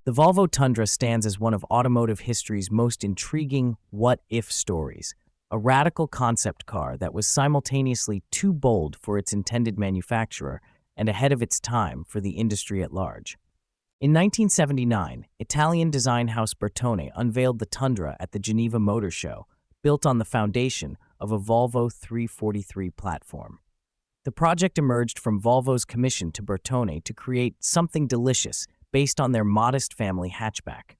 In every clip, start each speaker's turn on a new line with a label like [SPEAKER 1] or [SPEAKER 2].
[SPEAKER 1] The Volvo Tundra stands as one of automotive history's most intriguing what-if stories, a radical concept car that was simultaneously too bold for its intended manufacturer and ahead of its time for the industry at large. In 1979, Italian design house Bertone unveiled the Tundra at the Geneva Motor Show, built on the foundation of a Volvo 343 platform. The project emerged from Volvo's commission to Bertone to create something delicious based on their modest family hatchback.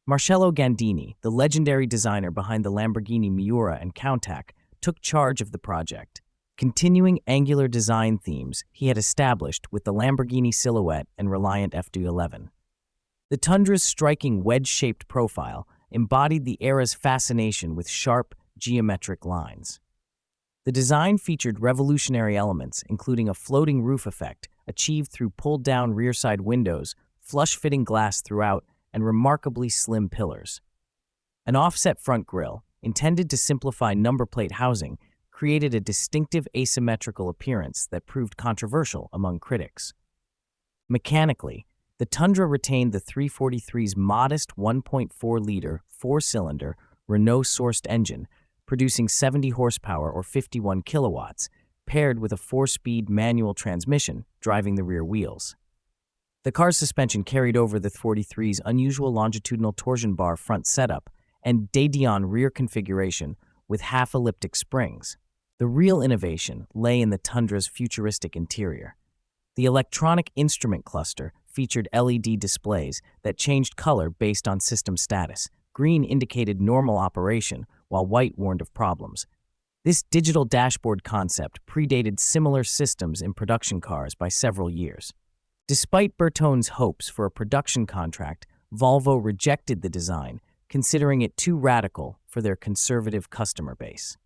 [SPEAKER 1] Marcello Gandini, the legendary designer behind the Lamborghini Miura and Countach, took charge of the project, continuing angular design themes he had established with the Lamborghini Silhouette and Reliant FD11. The Tundra's striking wedge-shaped profile embodied the era's fascination with sharp, geometric lines. The design featured revolutionary elements, including a floating roof effect achieved through pulled-down rear-side windows, flush-fitting glass throughout, and remarkably slim pillars. An offset front grille, intended to simplify number plate housing, created a distinctive asymmetrical appearance that proved controversial among critics. Mechanically, the Tundra retained the 343's modest 1.4-liter, four-cylinder, Renault-sourced engine, producing 70 horsepower or 51 kilowatts, paired with a four-speed manual transmission driving the rear wheels. The car's suspension carried over the 43's unusual longitudinal torsion bar front setup and Dédian rear configuration with half-elliptic springs. The real innovation lay in the Tundra's futuristic interior. The electronic instrument cluster featured LED displays that changed color based on system status. Green indicated normal operation, while white warned of problems. This digital dashboard concept predated similar systems in production cars by several years. Despite Bertone's hopes for a production contract, Volvo rejected the design, considering it too radical for their conservative customer base.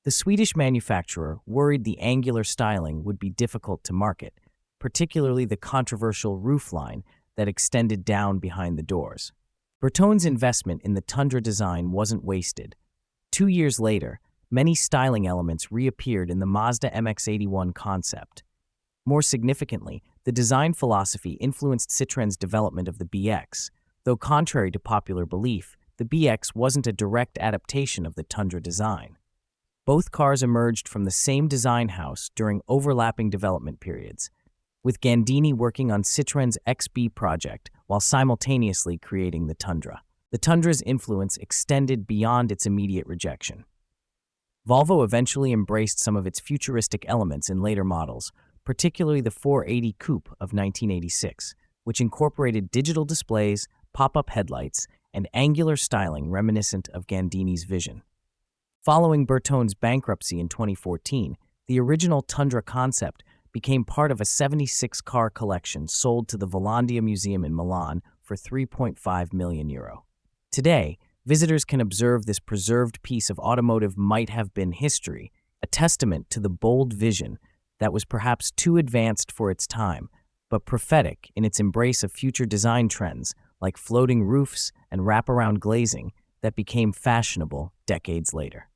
[SPEAKER 1] The Swedish manufacturer worried the angular styling would be difficult to market, particularly the controversial roofline that extended down behind the doors. Bertone's investment in the Tundra design wasn't wasted. 2 years later, many styling elements reappeared in the Mazda MX-81 concept. More significantly, the design philosophy influenced Citroën's development of the BX, though contrary to popular belief, the BX wasn't a direct adaptation of the Tundra design. Both cars emerged from the same design house during overlapping development periods, with Gandini working on Citroën's XB project while simultaneously creating the Tundra. The Tundra's influence extended beyond its immediate rejection. Volvo eventually embraced some of its futuristic elements in later models, particularly the 480 Coupe of 1986, which incorporated digital displays, pop-up headlights, and angular styling reminiscent of Gandini's vision. Following Bertone's bankruptcy in 2014, the original Tundra concept became part of a 76-car collection sold to the Volandia Museum in Milan for €3.5 million. Today, visitors can observe this preserved piece of automotive might-have-been history, a testament to the bold vision that was perhaps too advanced for its time, but prophetic in its embrace of future design trends like floating roofs and wraparound glazing that became fashionable decades later.